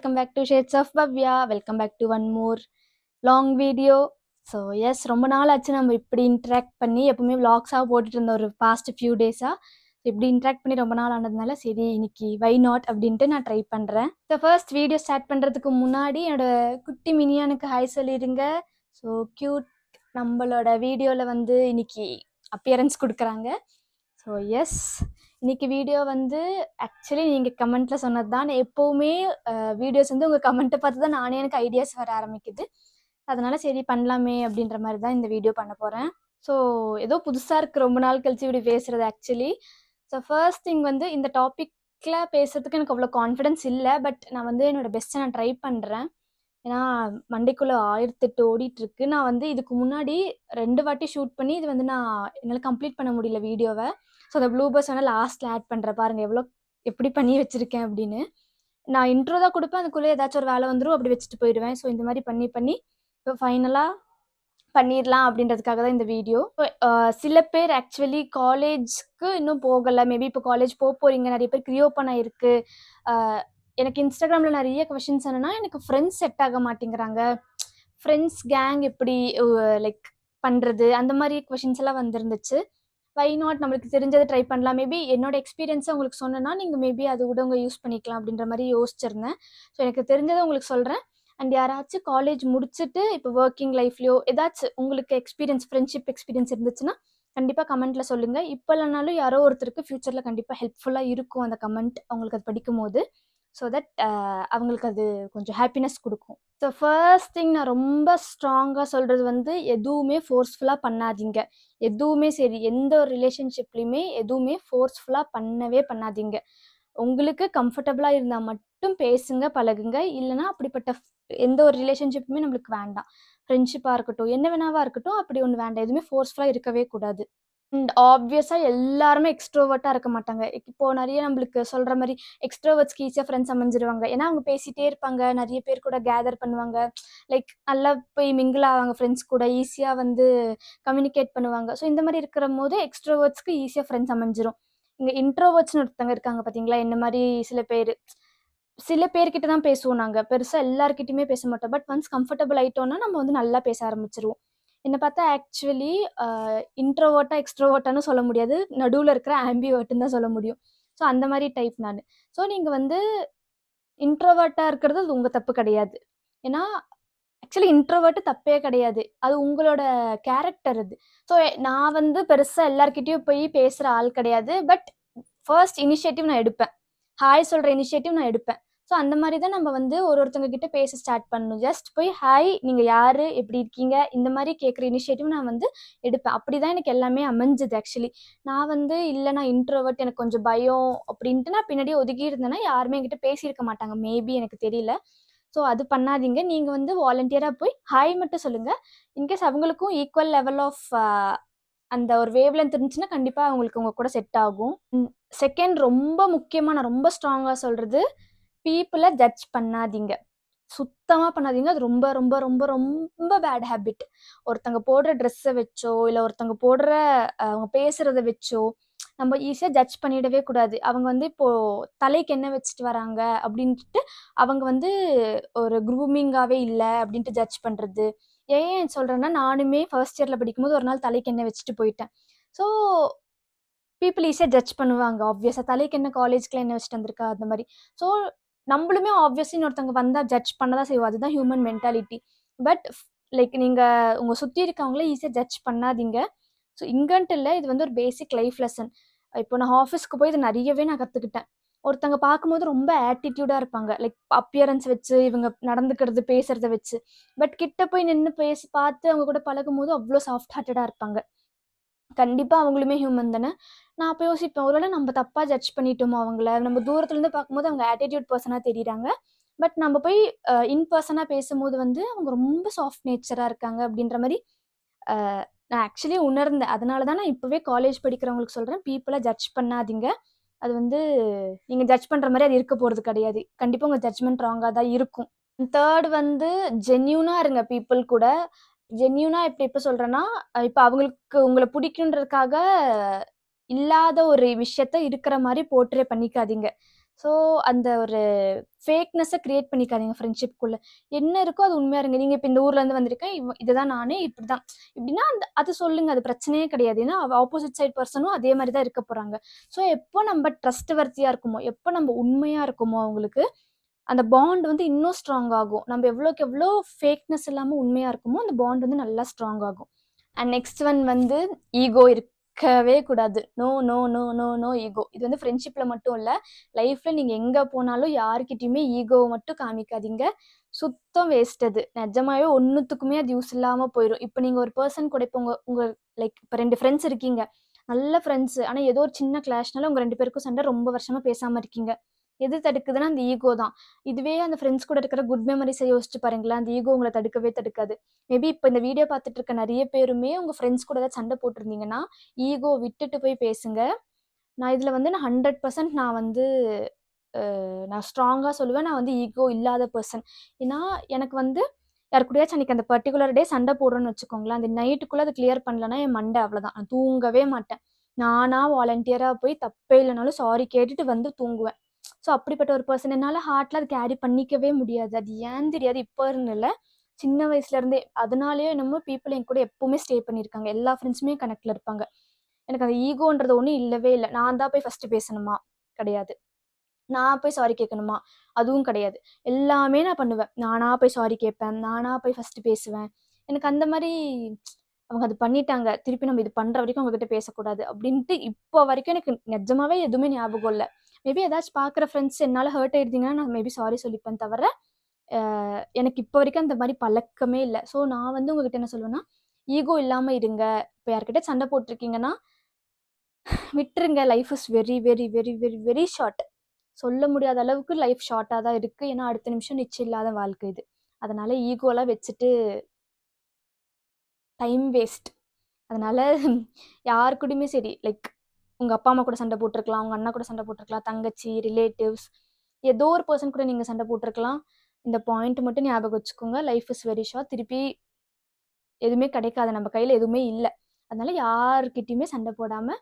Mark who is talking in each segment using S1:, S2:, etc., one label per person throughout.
S1: welcome back to Shades of Bhavya. Welcome back to one more long video. So yes ரொம்ப நாள் ஆச்சு நம்ம இப்படி இன்ட்ராக்ட் பண்ணி எப்பவுமே விளாக்ஸாக போட்டுட்டு இருந்த ஒரு பாஸ்ட் ஃபியூ டேஸாக இப்படி இன்ட்ராக்ட் பண்ணி ரொம்ப நாள் ஆனதுனால சரி இன்னைக்கு வை நாட் அப்படின்ட்டு நான் ட்ரை பண்ணுறேன். ஸோ ஃபர்ஸ்ட் வீடியோ ஸ்டார்ட் பண்ணுறதுக்கு முன்னாடி என்னோட குட்டி மினியானுக்கு ஹாய் சொல்லிடுங்க. ஸோ க்யூட் நம்மளோட வீடியோவில் வந்து இன்னைக்கு அப்பியரன்ஸ் கொடுக்குறாங்க. ஸோ எஸ் இன்னைக்கு வீடியோ வந்து ஆக்சுவலி நீங்கள் கமெண்ட்டில் சொன்னது தான். எப்போவுமே வீடியோஸ் வந்து உங்கள் கமெண்ட்டை பார்த்து தான் நானே எனக்கு ஐடியாஸ் வர ஆரம்பிக்குது. அதனால சரி பண்ணலாமே அப்படின்ற மாதிரி தான் இந்த வீடியோ பண்ண போகிறேன். ஸோ ஏதோ புதுசாக இருக்குது ரொம்ப நாள் கழிச்சு இப்படி பேசுகிறது ஆக்சுவலி. ஸோ ஃபர்ஸ்ட் திங் வந்து இந்த டாப்பிக்கில் பேசுறதுக்கு எனக்கு அவ்வளோ கான்ஃபிடென்ஸ் இல்லை. பட் நான் வந்து என்னோடய பெஸ்ட்டை நான் ட்ரை பண்ணுறேன். ஏன்னா மண்டைக்குள்ளே 1008 ஓடிட்டுருக்கு. நான் வந்து இதுக்கு முன்னாடி 2 வாட்டி ஷூட் பண்ணி இது வந்து நான் என்னால் கம்ப்ளீட் பண்ண முடியல வீடியோவை. ஸோ அந்த ப்ளூ பஸ் வேணால் லாஸ்ட்டில் ஆட் பண்ணுறேன் பாருங்கள் எப்படி பண்ணி வச்சுருக்கேன் அப்படின்னு. நான் இன்ட்ரோ தான் கொடுப்பேன், அதுக்குள்ளே ஏதாச்சும் ஒரு வேலை வந்துடும், அப்படி வச்சுட்டு போயிடுவேன். ஸோ இந்த மாதிரி பண்ணி இப்போ ஃபைனலாக பண்ணிடலாம் அப்படின்றதுக்காக தான் இந்த வீடியோ. சில பேர் ஆக்சுவலி காலேஜ்க்கு இன்னும் போகலை, மேபி இப்போ காலேஜ் போகிறீங்க, நிறைய பேருக்கு ரீஓப்பன் ஆகிருக்கு. எனக்கு இன்ஸ்டாகிராமில் நிறைய கொஷின்ஸ் என்னென்னா எனக்கு ஃப்ரெண்ட்ஸ் செட் ஆக மாட்டேங்கிறாங்க, ஃப்ரெண்ட்ஸ் கேங் எப்படி லைக் பண்ணுறது, அந்த மாதிரி கொஷின்ஸ் எல்லாம் வந்துருந்துச்சு. வை நாட் நம்மளுக்கு தெரிஞ்சதை ட்ரை பண்ணலாம். மேபி என்னோட எக்ஸ்பீரியன்ஸை உங்களுக்கு சொன்னேன்னா நீங்கள் மேபி அது கூட உங்கள் யூஸ் பண்ணிக்கலாம் அப்படின்ற மாதிரி யோசிச்சிருந்தேன். ஸோ எனக்கு தெரிஞ்சதை உங்களுக்கு சொல்கிறேன். அண்ட் யாராச்சும் காலேஜ் முடிச்சுட்டு இப்போ ஒர்க்கிங் லைஃப்லையோ ஏதாச்சும் உங்களுக்கு எக்ஸ்பீரியன்ஸ், ஃப்ரெண்ட்ஷிப் எக்ஸ்பீரியன்ஸ் இருந்துச்சுன்னா கண்டிப்பாக கமெண்ட்டில் சொல்லுங்கள். இப்போ இல்லைனாலும் யாரோ ஒருத்தருக்கு ஃப்யூச்சரில் கண்டிப்பாக ஹெல்ப்ஃபுல்லாக இருக்கும் அந்த கமெண்ட் அவங்களுக்கு அது படிக்கும் போது. ஸோ தட் அவங்களுக்கு அது கொஞ்சம் ஹாப்பினஸ் கொடுக்கும். ஸோ ஃபர்ஸ்ட் திங் நான் ரொம்ப ஸ்ட்ராங்காக சொல்கிறது வந்து எதுவுமே ஃபோர்ஸ்ஃபுல்லாக பண்ணாதீங்க. எதுவுமே சரி, எந்த ஒரு ரிலேஷன்ஷிப்லேயுமே எதுவுமே ஃபோர்ஸ்ஃபுல்லாக பண்ணவே பண்ணாதீங்க. உங்களுக்கு கம்ஃபர்டபுளாக இருந்தால் மட்டும் பேசுங்க, பழகுங்க. இல்லைனா அப்படிப்பட்ட எந்த ஒரு ரிலேஷன்ஷிப்புமே நம்மளுக்கு வேண்டாம். ஃப்ரெண்ட்ஷிப்பாக இருக்கட்டும், என்ன வேணாவா இருக்கட்டும், அப்படி ஒன்று வேண்டாம். எதுவுமே ஃபோர்ஸ்ஃபுல்லாக இருக்கவே கூடாது. அண்ட் ஆப்வியஸாக எல்லாருமே எக்ஸ்ட்ரோவர்ட்டாக இருக்க மாட்டாங்க. இப்போது நிறைய நம்மளுக்கு சொல்கிற மாதிரி எக்ஸ்ட்ரோவர்ட்ஸ்க்கு ஈஸியாக ஃப்ரெண்ட்ஸ் அமைஞ்சிருவாங்க. ஏன்னா அவங்க பேசிகிட்டே இருப்பாங்க, நிறைய பேர் கூட கேதர் பண்ணுவாங்க, லைக் நல்லா போய் மிங்கிள் ஆவாங்க ஃப்ரெண்ட்ஸ் கூட, ஈஸியாக வந்து கம்யூனிகேட் பண்ணுவாங்க. ஸோ இந்த மாதிரி இருக்கிற போது எக்ஸ்ட்ரோவர்ட்ஸ்க்கு ஈஸியாக ஃப்ரெண்ட்ஸ் அமைஞ்சிரும். இங்கே இன்ட்ரோவர்ட்ஸ்னு ஒருத்தவங்க இருக்காங்க பார்த்தீங்களா, என்ன மாதிரி சில பேர்கிட்ட தான் பேசுவோம். நாங்கள் பெருசாக எல்லாருக்கிட்டையுமே பேச மாட்டோம். பட் ஒன்ஸ் கம்ஃபர்டபுள் ஆகிட்டோன்னா நம்ம வந்து நல்லா பேச ஆரம்பிச்சிருவோம். என்னை பார்த்தா ஆக்சுவலி இன்ட்ரோவர்ட்டா எக்ஸ்ட்ரோவர்ட்டானு சொல்ல முடியாது, நடுவில் இருக்கிற ஆம்பிவர்ட்டுன்னு தான் சொல்ல முடியும். ஸோ அந்த மாதிரி டைப் நான். ஸோ நீங்கள் வந்து இன்ட்ரோவர்ட்டாக இருக்கிறது அது உங்கள் தப்பு கிடையாது. ஏன்னா ஆக்சுவலி இன்ட்ரோவர்ட்டு தப்பே கிடையாது, அது உங்களோட கேரக்டர் அது. ஸோ நான் வந்து பெருசாக எல்லாருக்கிட்டையும் போய் பேசுகிற ஆள் கிடையாது. பட் ஃபர்ஸ்ட் இனிஷியேட்டிவ் நான் எடுப்பேன், ஹாய் சொல்கிற இனிஷியேட்டிவ் நான் எடுப்பேன். ஸோ அந்த மாதிரி தான் நம்ம வந்து ஒருத்தவங்க கிட்ட பேச ஸ்டார்ட் பண்ணணும். ஜஸ்ட் போய் ஹாய், நீங்கள் யார், எப்படி இருக்கீங்க, இந்த மாதிரி கேட்குற இனிஷியேட்டிவ் நான் வந்து எடுப்பேன். அப்படி தான் எனக்கு எல்லாமே அமைஞ்சுது. ஆக்சுவலி நான் வந்து இல்லை, நான் இன்ட்ரோவர்ட், எனக்கு கொஞ்சம் பயம் அப்படின்ட்டு நான் பின்னாடியே ஒதுக்கி இருந்தேன்னா யாருமே என்கிட்ட பேசியிருக்க மாட்டாங்க, மேபி, எனக்கு தெரியல. ஸோ அது பண்ணாதீங்க. நீங்கள் வந்து வாலண்டியராக போய் ஹாய் மட்டும் சொல்லுங்கள். இன்கேஸ் அவங்களுக்கும் ஈக்குவல் லெவல் ஆஃப் அந்த ஒரு வேவ் லென்த் இருந்துச்சுன்னா கண்டிப்பாக அவங்களுக்கு உங்கள் கூட செட் ஆகும். செகண்ட், ரொம்ப முக்கியமாக நான் ரொம்ப ஸ்ட்ராங்காக சொல்கிறது, பீப்புளை ஜட்ஜ் பண்ணாதீங்க, சுத்தமாக பண்ணாதீங்க. அது ரொம்ப ரொம்ப ரொம்ப ரொம்ப பேட் ஹேபிட். ஒருத்தங்க போடுற ட்ரெஸ்ஸை வச்சோ இல்லை ஒருத்தங்க போடுற அவங்க பேசுகிறத வச்சோ நம்ம ஈஸியாக ஜட்ஜ் பண்ணிடவே கூடாது. அவங்க வந்து இப்போது தலைக்கு என்ன வச்சுட்டு வராங்க அப்படின்ட்டு அவங்க வந்து ஒரு க்ரூமிங்காகவே இல்லை அப்படின்ட்டு ஜட்ஜ் பண்ணுறது. ஏன் சொல்கிறேன்னா, நானுமே ஃபர்ஸ்ட் இயரில் படிக்கும்போது ஒரு நாள் தலைக்கு என்ன வச்சுட்டு போயிட்டேன். ஸோ பீப்புள் ஈஸியாக ஜட்ஜ் பண்ணுவாங்க. ஆப்வியஸாக தலைக்கு என்ன, காலேஜ்க்குலாம் என்ன வச்சுட்டு வந்திருக்கா, அந்த மாதிரி. ஸோ நம்மளுமே ஆப்வியஸ்லி ஒருத்தவங்க வந்தால் ஜட்ஜ் பண்ண தான் செய்வோம், அதுதான் ஹியூமன் மென்டாலிட்டி. பட் லைக் நீங்கள் உங்கள் சுற்றி இருக்கவங்களே ஈஸியாக ஜட்ஜ் பண்ணாதீங்க. ஸோ இங்கன்ட்டு இல்லை, இது வந்து ஒரு பேசிக் லைஃப் லெசன். இப்போ நான் ஆஃபீஸ்க்கு போய் இது நிறையவே நான் கற்றுக்கிட்டேன். ஒருத்தங்க பார்க்கும்போது ரொம்ப ஆட்டிடியூடாக இருப்பாங்க, லைக் அப்பியரன்ஸ் வச்சு, இவங்க நடந்துக்கிறது பேசுகிறத வச்சு. பட் கிட்ட போய் நின்று பார்த்து அவங்க கூட பழகும் போது அவ்வளோ சாஃப்ட் ஹார்ட்டடாக இருப்பாங்க. கண்டிப்பாக அவங்களுமே ஹியூமன் தானே. நான் அப்போ யோசிப்பேன், ஒருவேளை நம்ம தப்பாக ஜட்ஜ் பண்ணிட்டோமோ அவங்கள. நம்ம தூரத்துலேருந்து பார்க்கும்போது அவங்க ஆட்டிடியூட் பர்சனாக தெரியுறாங்க. பட் நம்ம போய் இன் பர்சனாக பேசும்போது வந்து அவங்க ரொம்ப சாஃப்ட் நேச்சராக இருக்காங்க அப்படின்ற மாதிரி நான் ஆக்சுவலி உணர்ந்தேன். அதனால தான் நான் இப்போவே காலேஜ் படிக்கிறவங்களுக்கு சொல்கிறேன், பீப்புளை ஜட்ஜ் பண்ணாதீங்க. அது வந்து நீங்கள் ஜட்ஜ் பண்ணுற மாதிரி அது இருக்க போகிறது கிடையாது. கண்டிப்பாக உங்கள் ஜட்ஜ்மெண்ட் ராங்காக தான் இருக்கும். தேர்ட் வந்து ஜென்யூனாக இருங்க பீப்புள் கூட. ஜென்யூனாக எப்போ சொல்கிறேன்னா, இப்போ அவங்களுக்கு உங்களை பிடிக்குன்றதுக்காக இல்லாத ஒரு விஷயத்த இருக்கிற மாதிரி போர்ட்ரே பண்ணிக்காதீங்க. ஸோ அந்த ஒரு ஃபேக்னஸை கிரியேட் பண்ணிக்காதீங்க ஃப்ரெண்ட்ஷிப்குள்ளே. என்ன இருக்கோ அது உண்மையாக இருங்க. நீங்கள் இப்போ இந்த ஊர்லேருந்து வந்திருக்கேன், இதுதான் நானே, இப்படி தான் இப்படின்னா அது சொல்லுங்கள், அது பிரச்சனையே கிடையாது. ஏன்னா ஆப்போசிட் சைட் பர்சனும் அதே மாதிரி தான் இருக்க போகிறாங்க. ஸோ எப்போ நம்ம ட்ரஸ்ட் வர்த்தியாக இருக்குமோ, எப்போ நம்ம உண்மையாக இருக்குமோ அவங்களுக்கு, அந்த பாண்ட் வந்து இன்னும் ஸ்ட்ராங் ஆகும். நம்ம எவ்வளோக்கு எவ்வளோ ஃபேக்னஸ் இல்லாமல் உண்மையாக இருக்குமோ அந்த பாண்ட் வந்து நல்லா ஸ்ட்ராங் ஆகும். அண்ட் நெக்ஸ்ட் ஒன் வந்து ஈகோ இருக்கவே கூடாது. No no no no no ego. இது வந்து ஃப்ரெண்ட்ஷிப்பில் மட்டும் இல்லை, லைஃப்பில் நீங்கள் எங்கே போனாலும் யாருக்கிட்டையுமே ஈகோவை மட்டும் காமிக்காதீங்க. சுத்தம் வேஸ்ட் அது. நிஜமாவே ஒன்றுத்துக்குமே அது யூஸ் இல்லாமல் போயிடும். இப்போ நீங்கள் ஒரு பர்சன் கூட இப்போ உங்கள் லைக் இப்போ 2 ஃப்ரெண்ட்ஸ் இருக்கீங்க, நல்ல ஃப்ரெண்ட்ஸு. ஆனால் ஏதோ ஒரு சின்ன கிளாஷ்னால உங்கள் 2 பேருக்கும் சண்டை, ரொம்ப வருஷமாக பேசாமல் இருக்கீங்க. எது தடுக்குதுன்னா அந்த ஈகோ தான். இதுவே அந்த ஃப்ரெண்ட்ஸ் கூட இருக்கிற குட் மெமரிஸை யோசிச்சு பாருங்களேன், அந்த ஈகோ உங்களை தடுக்கவே தடுக்காது. மேபி இப்போ இந்த வீடியோ பார்த்துட்டு இருக்க நிறைய பேருமே உங்கள் ஃப்ரெண்ட்ஸ் கூட ஏதாவது சண்டை போட்டிருந்தீங்கன்னா, ஈகோ விட்டுட்டு போய் பேசுங்க. நான் இதில் வந்து நான் 100% நான் வந்து நான் ஸ்ட்ராங்காக சொல்லுவேன், நான் வந்து ஈகோ இல்லாத பர்சன். ஏன்னா எனக்கு வந்து யார் கூடயாச்சும் அன்றைக்கி அந்த பர்டிகுலர் டே சண்டை போடுறோன்னு வச்சுக்கோங்களேன், அந்த நைட்டுக்குள்ளே அதை கிளியர் பண்ணலன்னா என் மண்டை அவ்வளோதான். நான் தூங்கவே மாட்டேன். நானாக வாலண்டியராக போய் தப்பே இல்லைனாலும் சாரி கேட்டுட்டு வந்து தூங்குவேன். ஸோ அப்படிப்பட்ட ஒரு பர்சன். என்னால் ஹார்ட்டில் அது கேரி பண்ணிக்கவே முடியாது. அது ஏன்னு தெரியாது, இப்போன்னு இல்லை, சின்ன வயசுலேருந்தே. அதனாலேயோ என்னமோ பீப்புள் என் கூட எப்போவுமே ஸ்டே பண்ணியிருக்காங்க. எல்லா ஃப்ரெண்ட்ஸுமே கனெக்டில் இருப்பாங்க. எனக்கு அந்த ஈகோன்றது ஒன்றும் இல்லவே இல்லை. நான் தான் போய் ஃபஸ்ட்டு பேசணுமா? கிடையாது. நான் போய் சாரி கேட்கணுமா? அதுவும் கிடையாது. எல்லாமே நான் பண்ணுவேன். நானா போய் சாரி கேட்பேன். நானா போய் ஃபஸ்ட்டு பேசுவேன். எனக்கு அந்த மாரி அவங்க அது பண்ணிட்டாங்க. திருப்பி நம்ம இது பண்ற வரைக்கும் அவங்க கிட்ட பேசக்கூடாது அப்படின்ட்டு இப்போ வரைக்கும் எனக்கு நிஜமாவே எதுவுமே ஞாபகம் இல்ல. மேபி ஏதாச்சும் பார்க்குற ஃப்ரெண்ட்ஸ் என்னால ஹர்ட் ஆயிடுச்சுங்கன்னா நான் மேபி சாரி சொல்லிப்பேன் தவிர, எனக்கு இப்போ வரைக்கும் அந்த மாரி பழக்கமே இல்ல. ஸோ நான் வந்து உங்ககிட்ட என்ன சொல்லுவேன்னா, ஈகோ இல்லாம இருங்க. இப்போ யார்கிட்ட சண்டை போட்டுருக்கீங்கன்னா, விட்டுருங்க. Life is very very very very very short. சொல்ல முடியாத அளவுக்கு லைஃப் ஷார்ட்டா தான் இருக்கு. ஏன்னா அடுத்த நிமிஷம் நிச்சயம் இல்லாத வாழ்க்கை இது. அதனால ஈகோலாம் வச்சுட்டு டைம் வேஸ்ட். அதனால யார் கூடயுமே சரி, லைக் உங்க அப்பா அம்மா கூட சண்டை போட்டுருக்கலாம், உங்க அண்ணா கூட சண்டை போட்டுருக்கலாம், தங்கச்சி, ரிலேட்டிவ்ஸ், ஏதோ ஒரு பர்சன் கூட நீங்க சண்டை போட்டுருக்கலாம். இந்த பாயிண்ட் மட்டும் ஞாபகம் வச்சுக்கோங்க. Life is very short. திருப்பி எதுவுமே கிடைக்காது. நம்ம கையில எதுவுமே இல்ல. அதனால யார்கிட்டயுமே சண்டை போடாம,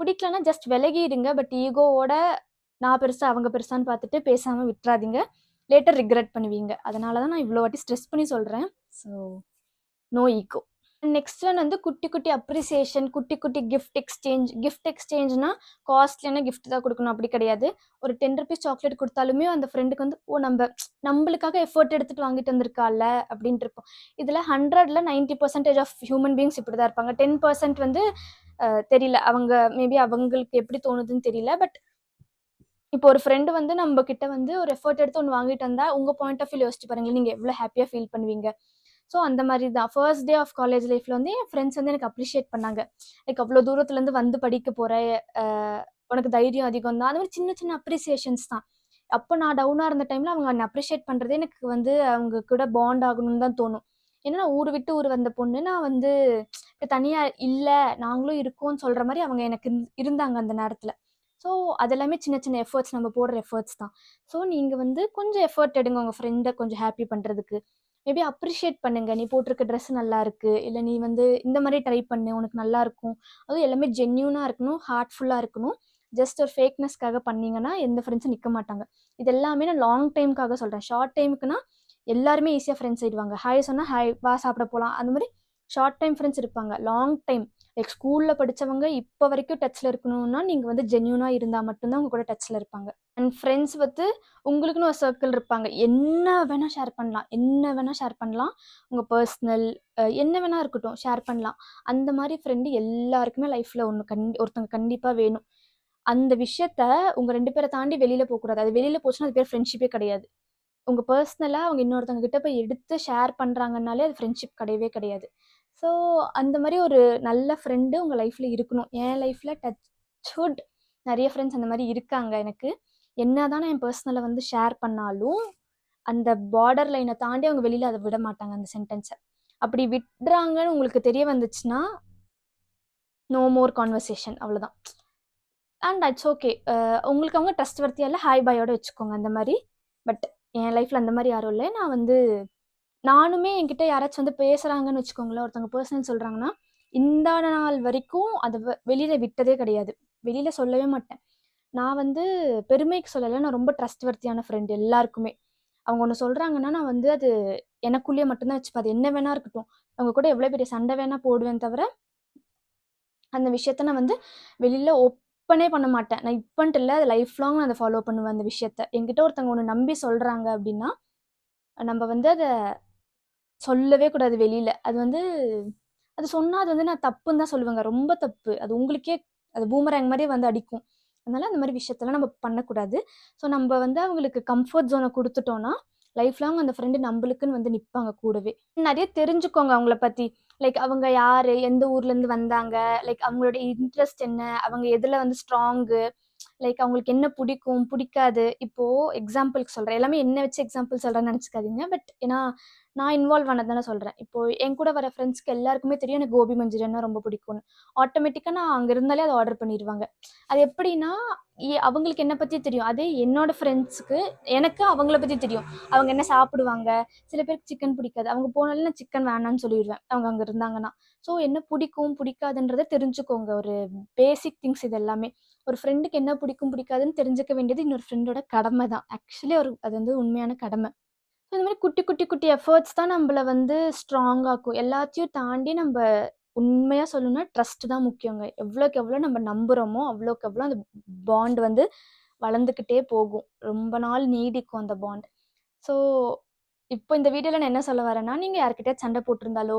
S1: பிடிக்கலன்னா ஜஸ்ட் விலகிடுங்க. பட் ஈகோவோட நான் பெருசா, அவங்க பெருசான்னு பார்த்துட்டு பேசாம விட்டுறாதீங்க. லேட்டர் ரிக்ரெட் பண்ணுவீங்க. அதனால தான் நான் இவ்வளோ வாட்டி ஸ்ட்ரெஸ் பண்ணி சொல்றேன். So no ego. Next one வந்து குட்டி குட்டி அப்ரிசியேஷன், குட்டி குட்டி கிஃப்ட் எக்ஸ்சேஞ்ச். கிஃப்ட் எக்ஸ்சேஞ்ச்னா காஸ்ட்லியான கிஃப்ட் தான் கொடுக்கணும் அப்படி கிடையாது. ஒரு ₹10 சாக்லேட் கொடுத்தாலுமே அந்த ஃப்ரெண்டுக்கு வந்து ஓ நம்மளுக்காக எஃபர்ட் எடுத்துட்டு வாங்கிட்டு வந்திருக்கால அப்படின்ட்டு இருப்போம். இதில் 100ல் 90% ஆஃப் ஹியூமன் பீங்ஸ் இப்படி தான் இருப்பாங்க. 10% வந்து தெரியல, அவங்க மேபி அவங்களுக்கு எப்படி தோணுதுன்னு தெரியல. பட் இப்போ ஒரு ஃப்ரெண்டு வந்து நம்ம கிட்ட வந்து ஒரு எஃபர்ட் எடுத்து ஒன்று வாங்கிட்டு வந்தா, உங்க பாயிண்ட் ஆஃப் வியூ யோசிச்சு பாருங்களேன், நீங்க எவ்வளோ ஹாப்பியா ஃபீல் பண்ணுவீங்க. ஸோ அந்த மாதிரி தான் ஃபர்ஸ்ட் டே ஆஃப் காலேஜ் லைஃப்ல வந்து என் ஃப்ரெண்ட்ஸ் வந்து எனக்கு அப்ரிஷியேட் பண்ணாங்க. லைக் அவ்வளோ தூரத்துலேருந்து வந்து படிக்க போற, உனக்கு தைரியம் அதிகம் தான். அந்த மாதிரி சின்ன சின்ன அப்ரிசியேஷன்ஸ் தான். அப்போ நான் டவுனாக இருந்த டைம்ல அவங்க என்னை அப்ரிஷியேட் பண்ணுறதே எனக்கு வந்து அவங்க கூட பாண்ட் ஆகணும்னு தான் தோணும். ஏன்னா நான் ஊர் விட்டு ஊர் வந்த பொண்ணு. நான் வந்து இப்போ தனியாக இல்லை, நாங்களும் இருக்கோம்னு சொல்கிற மாதிரி அவங்க எனக்கு இருந்தாங்க அந்த நேரத்தில். ஸோ அதெல்லாமே சின்ன சின்ன எஃபர்ட்ஸ், நம்ம போடுற எஃபர்ட்ஸ் தான். ஸோ நீங்கள் வந்து கொஞ்சம் எஃபர்ட் எடுங்க உங்கள் ஃப்ரெண்டை கொஞ்சம் ஹாப்பி பண்ணுறதுக்கு. மேபி அப்ரிஷியேட் பண்ணுங்க. நீ போட்டிருக்க ட்ரெஸ் நல்லா இருக்கு, இல்லை நீ வந்து இந்த மாதிரி ட்ரை பண்ணு, உனக்கு நல்லா இருக்கும். அதுவும் எல்லாமே ஜென்யூனாக இருக்கணும், ஹார்ட்ஃபுல்லாக இருக்கணும். ஜஸ்ட் ஒரு ஃபேக்னஸ்க்காக பண்ணீங்கன்னா எந்த ஃப்ரெண்ட்ஸும் நிற்க மாட்டாங்க. இது எல்லாமே நான் லாங் டைமுக்காக சொல்கிறேன். ஷார்ட் டைமுக்குன்னா எல்லாருமே ஈஸியாக ஃப்ரெண்ட்ஸ் ஆயிடுவாங்க. ஹாய் சொன்னால் ஹாய், வா சாப்பிட போகலாம், அந்த மாதிரி ஷார்ட் டைம் ஃப்ரெண்ட்ஸ் இருப்பாங்க. லாங் டைம் லைக் ஸ்கூலில் படித்தவங்க இப்போ வரைக்கும் டச்சில் இருக்கணும்னா நீங்கள் வந்து ஜென்யூனாக இருந்தால் மட்டும்தான் உங்க கூட டச்சில் இருப்பாங்க. அண்ட் ஃப்ரெண்ட்ஸ் வந்து உங்களுக்குன்னு ஒரு சர்க்கிள் இருப்பாங்க. என்ன வேணால் ஷேர் பண்ணலாம், என்ன வேணால் ஷேர் பண்ணலாம். உங்கள் பர்சனல் என்ன வேணால் இருக்கட்டும், ஷேர் பண்ணலாம். அந்த மாதிரி ஃப்ரெண்டு எல்லாருக்குமே லைஃப்பில் ஒருத்தங்க கண்டிப்பாக வேணும். அந்த விஷயத்த உங்கள் 2 பேரை தாண்டி வெளியில் போகக்கூடாது. அது வெளியில் போச்சுன்னா அது பேர் ஃப்ரெண்ட்ஷிப்பே கிடையாது. உங்கள் பர்சனலாக அவங்க இன்னொருத்தவங்க கிட்ட போய் எடுத்து ஷேர் பண்ணுறாங்கனாலே அது ஃப்ரெண்ட்ஷிப் கிடையவே கிடையாது. ஸோ அந்த மாதிரி ஒரு நல்ல ஃப்ரெண்டு உங்கள் லைஃப்பில் இருக்கணும். என் லைஃப்பில் டச்வுட் நிறைய ஃப்ரெண்ட்ஸ் அந்த மாதிரி இருக்காங்க எனக்கு. என்னதான் நான் என் பர்சனலை வந்து ஷேர் பண்ணாலும் அந்த பார்டர் லைனை தாண்டி அவங்க வெளியில் அதை விட மாட்டாங்க அந்த சென்டென்ஸை. அப்படி விடுறாங்கன்னு உங்களுக்கு தெரிய வந்துச்சுன்னா நோ மோர் கான்வர்சேஷன், அவ்வளோதான். And it's okay. உங்களுக்கு அவங்க ட்ரஸ்ட் வர்த்தியா இல்லை, ஹாய் பாயோட வச்சுக்கோங்க அந்த மாதிரி. பட் என் லைஃப்பில் அந்த மாதிரி யாரும் இல்லை. நான் வந்து நானுமே என்கிட்ட யாராச்சும் வந்து பேசுகிறாங்கன்னு வச்சுக்கோங்களேன், ஒருத்தவங்க பர்சனல் சொல்கிறாங்கன்னா, இந்த நாள் வரைக்கும் அதை வெளியில் விட்டதே கிடையாது. வெளியில் சொல்லவே மாட்டேன். நான் வந்து பெருமைக்கு சொல்லல. நான் ரொம்ப ட்ரஸ்ட்வர்த்தியான ஃப்ரெண்ட் எல்லாருக்குமே. அவங்க ஒண்ணு சொல்றாங்கன்னா, நான் வந்து அது எனக்குள்ளேயே மட்டும் தான் வச்சுப்பேன். அது என்ன வேணா இருக்கட்டும். அவங்க கூட எவ்வளோ பெரிய சண்டை வேணா போடுவேன் தவிர, அந்த விஷயத்த நான் வந்து வெளியில ஓப்பனே பண்ண மாட்டேன். நான் இப்பன்ட்டு இல்ல, அது லைஃப் லாங் நான் அத ஃபாலோ பண்ணுவேன் அந்த விஷயத்த. என்கிட்ட ஒருத்தவங்க ஒண்ணு நம்பி சொல்றாங்க அப்டின்னா, நம்ப வந்து அத சொல்லவே கூடாது வெளியில. அது வந்து அது சொன்னா அது வந்து நான் தப்புன்னு தான் சொல்லுவேங்க. ரொம்ப தப்பு. அது உங்களுக்கே அது பூமராங் மாரி வந்து அடிக்கும். அதனால அந்த மாரி விஷயத்தலாம் நம்ம பண்ணக்கூடாது. ஸோ நம்ப வந்து அவங்களுக்கு கம்ஃபோர்ட் ஜோன குடுத்துட்டோம்னா, லைஃப் லாங் அந்த ஃப்ரெண்ட் நம்பளுக்குன்னு வந்து நிப்பாங்க கூடவே. நெறைய தெரிஞ்சுக்கோங்க அவங்கள பத்தி. லைக் அவங்க யாரு? எந்த ஊர்லேருந்து வந்தாங்க? லைக் அவங்களோட இன்ட்ரெஸ்ட் என்ன? அவங்க எதுல வந்து ஸ்ட்ராங்கு? லைக் அவங்களுக்கு என்ன பிடிக்கும், பிடிக்காது. இப்போ எக்ஸாம்பிள்க்கு சொல்றேன். எல்லாமே என்ன வச்சு எக்ஸாம்பிள் சொல்றேன்னு நெனச்சுக்காதீங்க. பட் ஏன்னா, நான் இன்வால்வ் ஆனதுனால சொல்றேன். இப்போ என் கூட வர ஃப்ரெண்ட்ஸ்க்கு எல்லாருக்குமே தெரியும் எனக்கு கோபி மஞ்சூரியன்னா ரொம்ப பிடிக்கும்னு. ஆட்டோமேட்டிக்கா நான் அங்க இருந்தாலே அத ஆர்டர் பண்ணிருவாங்க. அது எப்படின்னா, அவங்களுக்கு என்ன பத்தி தெரியும். அதே என்னோட ஃப்ரெண்ட்ஸ்க்கு எனக்கு அவங்கள பத்தி தெரியும். அவங்க என்ன சாப்பிடுவாங்க. சில பேருக்கு சிக்கன் பிடிக்காது. அவங்க போனாலே நான் சிக்கன் வேணான்னு சொல்லிருவேன். அவங்க அங்க இருந்தாங்கன்னா. ஸோ என்ன பிடிக்கும், பிடிக்காதுன்றத தெரிஞ்சுக்கோங்க. ஒரு பேசிக் திங்ஸ் இது எல்லாமே. ஒரு ஃப்ரெண்டுக்கு என்ன பிடிக்கும், பிடிக்காதுன்னு தெரிஞ்சுக்க வேண்டியது இன்னொரு ஃப்ரெண்டோட கடமை தான். ஆக்சுவலி அது வந்து உண்மையான கடமை. ஸோ இந்த மாரி குட்டி, குட்டி, குட்டி எஃபர்ட்ஸ் தான் நம்பள வந்து ஸ்ட்ராங் ஆக்கும். எல்லாத்தையும் தாண்டி நம்ப உண்மையா சொல்லணும்னா ட்ரஸ்ட் தான் முக்கியங்க. எவ்வளோக்கு எவ்வளோ நம்ம நம்புறோமோ, அவ்வளோக்கு எவ்வளோ அந்த பாண்ட் வந்து வளர்ந்துக்கிட்டே போகும். ரொம்ப நாள் நீடிக்கும் அந்த பாண்ட். ஸோ இப்போ இந்த வீடியோல நான் என்ன சொல்ல வரேன்னா, நீங்க யார்கிட்டயாச்சும் சண்டை போட்டிருந்தாலோ,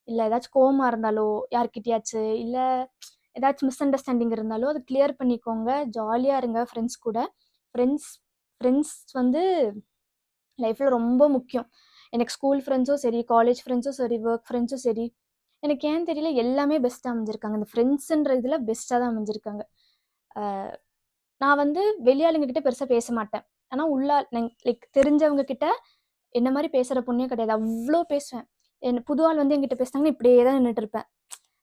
S1: இல்ல ஏதாச்சும் கோவமா இருந்தாலோ, யார்கிட்டயாச்சு, இல்ல ஏதாச்சும் மிஸ் அண்டர்ஸ்டாண்டிங் இருந்தாலோ, அத கிளியர் பண்ணிக்கோங்க. ஜாலியா இருங்க ஃப்ரெண்ட்ஸ் கூட. ஃப்ரெண்ட்ஸ் ஃப்ரெண்ட்ஸ் வந்து லைஃப்ல ரொம்ப முக்கியம். எனக்கு ஸ்கூல் ஃப்ரெண்ட்ஸும் சரி, காலேஜ் ஃப்ரெண்ட்ஸும் சரி, வொர்க் ஃப்ரெண்ட்ஸும் சரி, எனக்கு ஏன் தெரியல எல்லாமே பெஸ்ட்டா அமைஞ்சிருக்காங்க. இந்த ஃப்ரெண்ட்ஸ்ன்ற இதுல பெஸ்ட்டா தான் அமைஞ்சிருக்காங்க. அ நான் வந்து வெளியாளுங்க கிட்ட பெருசா பேச மாட்டேன். ஆனா லைக் தெரிஞ்சவங்க கிட்ட என்ன மாரி பேசுற பொண்ணே கிடையாது. அவ்ளோ பேசுவேன். புது ஆள் வந்து என்கிட்ட பேசினாங்கன்னா, இப்படியே தான் நின்னுட்டு இருப்பேன்.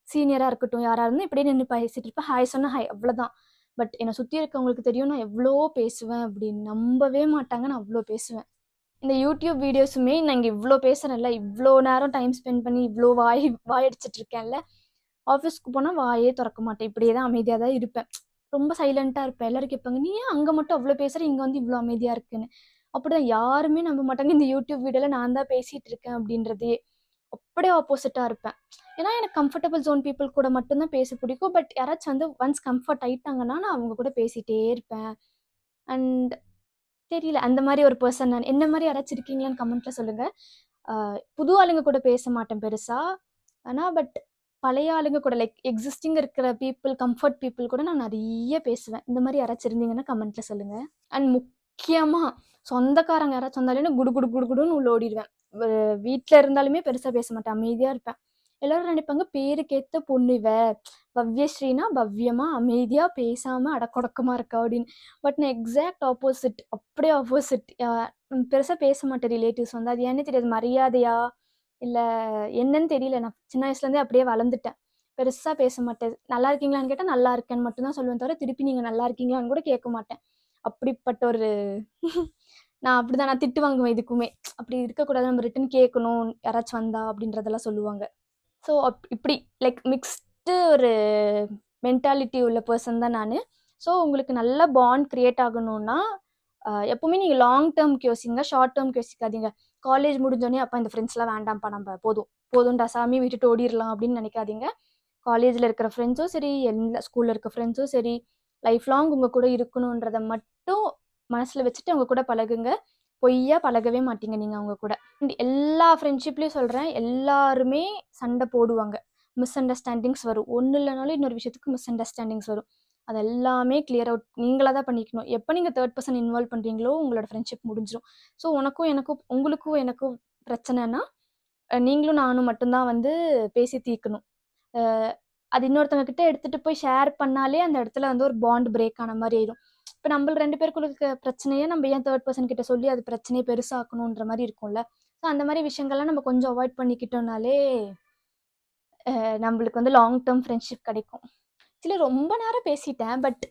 S1: சீனியரா இருக்கட்டும், யாரா இருந்தாலும் இப்படியே நின்னு பேசிட்டு இருப்பேன். ஹாய் சொன்னா ஹாய் அவ்வளோதான். பட் என்ன சுத்தி இருக்கவங்களுக்கு தெரியும் நான் எவ்ளோ பேசுவேன் அப்படின்னு. நம்பவே மாட்டாங்க நான் அவ்ளோ பேசுவேன். இந்த யூடியூப் வீடியோஸுமே நான் இங்க இவ்ளோ பேசுறேன்ல, இவ்ளோ நேரம் டைம் ஸ்பெண்ட் பண்ணி இவ்ளோ வாயடிச்சுட்டு இருக்கேன்ல, ஆஃபீஸ்க்கு போனா வாயே தொறக்க மாட்டேன். இப்படியே தான் அமைதியா தான் இருப்பேன். ரொம்ப சைலன்ட்டா இருப்பேன். எல்லாரும் கேட்பாங்க, "நீ ஏன் அங்க மட்டும் அவ்ளோ பேசுற? இங்க வந்து இவ்ளோ அமைதியா இருக்கன்னு?" அப்படிதான் யாருமே நம்ப மாட்டாங்க. இந்த யூடியூப் வீடியோல நான் தான் பேசிட்டு இருக்கேன் அப்படின்றதையே. அப்படியே ஆப்போசிட்டா இருப்பேன். ஏன்னா எனக்கு கம்ஃபர்டபிள் ஜோன் பீப்பிள் கூட மட்டும் தான் பேச பிடிக்கும். பட் யாராச்சும் வந்து ஒன்ஸ் கம்ஃபர்ட் ஆயிட்டாங்கன்னா, நான் அவங்க கூட பேசிட்டே இருப்பேன். அண்ட் தெரியல. அந்த மாரி ஒரு பெர்சன் நான். என்ன மாரி யாராச்சும் இருக்கீங்களான்னு கமெண்ட்ல சொல்லுங்க. அ புது ஆளுங்க கூட பேச மாட்டேன் பெருசா. ஆனா பழைய ஆளுங்க கூட லைக் எக்ஸிஸ்டிங் இருக்கிற பீப்பிள், கம்ஃபர்ட் பீப்பிள் கூட நான் நெறைய பேசுவேன். இந்த மாரி யாராச்சும் இருந்தீங்கன்னா கமெண்ட்ல சொல்லுங்க. அண்ட் முக்கியமா சொந்தக்காரங்க யாராச்சும் வந்தாலே குடு குடு குடு குடுன்னு உள்ள ஓடிருவேன். வ வீட்ல இருந்தாலுமே பெருசா பேச மாட்டேன். அமைதியா இருப்பேன். எல்லாரும் நெனைப்பாங்க பேருக்கேத்த பொண்ணு இவ. பவ்யஸ்ரீனா பவ்யமா, அமைதியா, பேசாம அடக்கொடக்கமா இருக்கா அப்படின்னு. பட் நான் எக்ஸாக்ட் ஆப்போசிட். அப்படியே ஆப்போசிட். பெருசா பேச மாட்டேன் ரிலேட்டிவ்ஸ் வந்து. அது ஏன்னே தெரியாது. மரியாதையா, இல்ல என்னன்னு தெரியல. நான் சின்ன வயசுலேருந்தே அப்படியே வளர்ந்துட்டேன். பெருசா பேச மாட்டேன். நல்லா இருக்கீங்களான்னு கேட்டா, நல்லா இருக்கேன்னு மட்டும் தான் சொல்லுவேன் தவிர, திருப்பி நீங்க நல்லா இருக்கீங்களான்னு கூட கேட்க மாட்டேன். அப்படிப்பட்ட ஒரு நான் அப்படிதான் நான் திட்டு வாங்குவேன் இதுக்குமே. அப்படி இருக்கக்கூடாது. நம்ம ரிட்டர்ன் கேட்கணும். யாராச்சும் வந்தா அப்படின்றதெல்லாம் சொல்லுவாங்க. ஸோ இப்படி லைக் மிக்ஸ்டு ஒரு மென்டாலிட்டி உள்ள பெர்சன் தான் நானு. ஸோ உங்களுக்கு நல்ல பாண்ட் கிரியேட் ஆகணும்னா, எப்பவுமே நீங்க லாங் டேர்ம்க்கு யோசிங்க. ஷார்ட் டேர்ம்க்கு யோசிக்காதீங்க. காலேஜ் முடிஞ்சோனே, "அப்பா இந்த ஃப்ரெண்ட்ஸ்லாம் வேண்டாம்ப்பா நம்ப போதும். போதும்டா சாமி விட்டுட்டு ஓடிரலாம்" அப்படின்னு நெனைக்காதீங்க. காலேஜ்ல இருக்கிற ஃப்ரெண்ட்ஸும் சரி, ஸ்கூல்ல இருக்க ஃப்ரெண்ட்ஸும் சரி, லைஃப் லாங் உங்க கூட இருக்கணுன்றத மட்டும் மனசுல வச்சுட்டு அவங்க கூட பழகுங்க. பொய்யா பழகவே மாட்டீங்க நீங்க அவங்க கூட. எல்லா ஃப்ரெண்ட்ஷிப்லயும் சொல்றேன், எல்லாருமே சண்டை போடுவாங்க. மிஸ் அண்டர்ஸ்டாண்டிங்ஸ் வரும். ஒண்ணு இல்லனாலும் இன்னொரு விஷயத்துக்கு மிஸ் அண்டர்ஸ்டாண்டிங்ஸ் வரும். அது எல்லாமே கிளியர் அவுட் நீங்களா தான் பண்ணிக்கணும். எப்ப நீங்க 3 பெர்சன் இன்வால்வ் பண்றீங்களோ, உங்களோட ஃப்ரெண்ட்ஷிப் முடிஞ்சிரும். ஸோ உங்களுக்கும் எனக்கும் பிரச்சனைன்னா, நீங்களும் நானும் மட்டும் தான் வந்து பேசி தீர்க்கணும். அ அது இன்னொருத்தவங்க கிட்ட எடுத்துட்டு போய் ஷேர் பண்ணாலே, அந்த இடத்துல வந்து ஒரு பாண்ட் பிரேக் ஆன மாரி ஆயிரும். இப்ப நம்ப 2 பேருக்குள்ள இருக்க பிரச்சனைய நம்ம ஏன் 3 பெர்சன் கிட்ட சொல்லி அது பிரச்சனைய பெருசாக்கணுன்ற மாரி இருக்கும்ல. ஸோ அந்த மாரி விஷயங்கள்லாம் நம்ம கொஞ்சம் அவாய்ட் பண்ணிக்கிட்டோம்னாலே, நம்பளுக்கு வந்து லாங் டெர்ம் ஃப்ரெண்ட்ஷிப் கிடைக்கும். ஆக்சுவலி ரொம்ப நேரம் பேசிட்டேன். பட்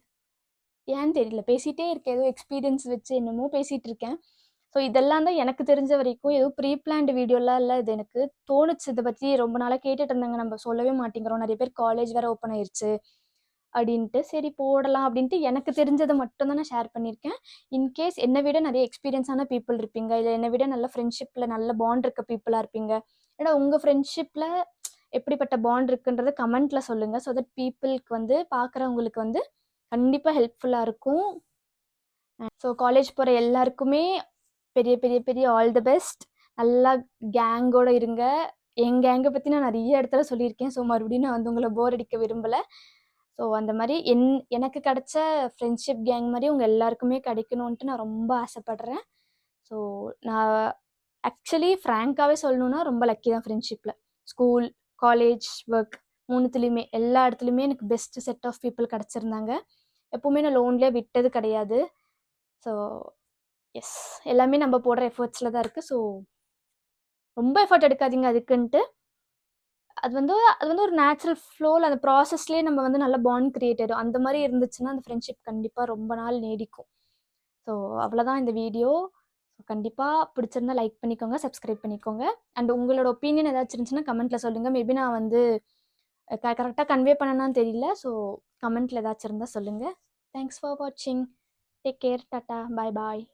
S1: ஏன்னு தெரியல. பேசிட்டே இருக்கேன். ஏதோ எக்ஸ்பீரியன்ஸ் வச்சு என்னமோ பேசிட்டு இருக்கேன். ஸோ இதெல்லாம் தான் எனக்கு தெரிஞ்ச வரைக்கும். ஏதோ ப்ரீ பிளான்ட் வீடியோலாம் இல்ல. இது எனக்கு தோணுச்சு. இத பத்தி ரொம்ப நாளா கேட்டுட்டு இருந்தாங்க. நம்ம சொல்லவே மாட்டேங்கிறோம். நெறைய பேர் காலேஜ் வேற ஓப்பன் ஆயிருச்சு. அப்படின்ட்டு சரி போடலாம் அப்படின்ட்டு எனக்கு தெரிஞ்சதை மட்டும் தான் நான் ஷேர் பண்ணியிருக்கேன். இன்கேஸ் என்னை விட நிறைய எக்ஸ்பீரியன்ஸான பீப்புள் இருப்பீங்க, இல்லை என்னை விட நல்ல ஃப்ரெண்ட்ஷிப்பில் நல்ல பாண்ட் இருக்க பீப்புளாக இருப்பீங்க. ஏன்னா உங்கள் ஃப்ரெண்ட்ஷிப்பில் எப்படிப்பட்ட பாண்ட் இருக்குன்றத கமெண்ட்ல சொல்லுங்கள். ஸோ தட் பீப்புளுக்கு வந்து பார்க்குறவங்களுக்கு வந்து கண்டிப்பாக ஹெல்ப்ஃபுல்லாக இருக்கும். ஸோ காலேஜ் போகிற எல்லாருக்குமே பெரிய பெரிய பெரிய ஆல் தி பெஸ்ட். நல்லா கேங்கோட இருங்க. என் கேங்கை பற்றி நான் நிறைய இடத்துல சொல்லியிருக்கேன். ஸோ மறுபடியும் நான் வந்து உங்களை போர் அடிக்க விரும்பலை. ஸோ அந்த மாதிரி எனக்கு கிடைச்ச ஃப்ரெண்ட்ஷிப் கேங் மாதிரி உங்கள் எல்லாருக்குமே கிடைக்கணுன்ட்டு நான் ரொம்ப ஆசைப்படுறேன். ஸோ நான் ஆக்சுவலி ஃப்ராங்காகவே சொல்லணுன்னா ரொம்ப லக்கி தான் ஃப்ரெண்ட்ஷிப்பில். ஸ்கூல், காலேஜ், ஒர்க் 3த்துலேயுமே எல்லா இடத்துலையுமே எனக்கு பெஸ்ட் செட் ஆஃப் பீப்புள் கிடச்சிருந்தாங்க. எப்போவுமே நான் லோன்லேயே விட்டது கிடையாது. ஸோ எஸ், எல்லாமே நம்ம போடுற எஃபர்ட்ஸில் தான் இருக்குது. ஸோ ரொம்ப எஃபர்ட் எடுக்காதீங்க அதுக்குன்ட்டு. அது வந்து ஒரு நேச்சுரல் ஃப்ளோவில் அந்த ப்ராசஸ்லேயே நம்ம வந்து நல்ல பாண்ட் கிரியேட் ஆகிடும். அந்த மாதிரி இருந்துச்சுன்னா அந்த ஃப்ரெண்ட்ஷிப் கண்டிப்பாக ரொம்ப நாள் நீடிக்கும். ஸோ அவ்வளோதான் இந்த வீடியோ. ஸோ கண்டிப்பாக பிடிச்சிருந்தா லைக் பண்ணிக்கோங்க, சப்ஸ்கிரைப் பண்ணிக்கோங்க. அண்ட் உங்களோட ஒப்பீனியன் ஏதாச்சும் இருந்துச்சுன்னா கமெண்ட்டில் சொல்லுங்கள். மேபி நான் வந்து கரெக்டாக கன்வே பண்ணனான்னு தெரியல. ஸோ கமெண்ட்டில் ஏதாச்சும் இருந்தால் சொல்லுங்கள். தேங்க்ஸ் ஃபார் வாட்சிங். Take care. டாட்டா. பாய் பாய்.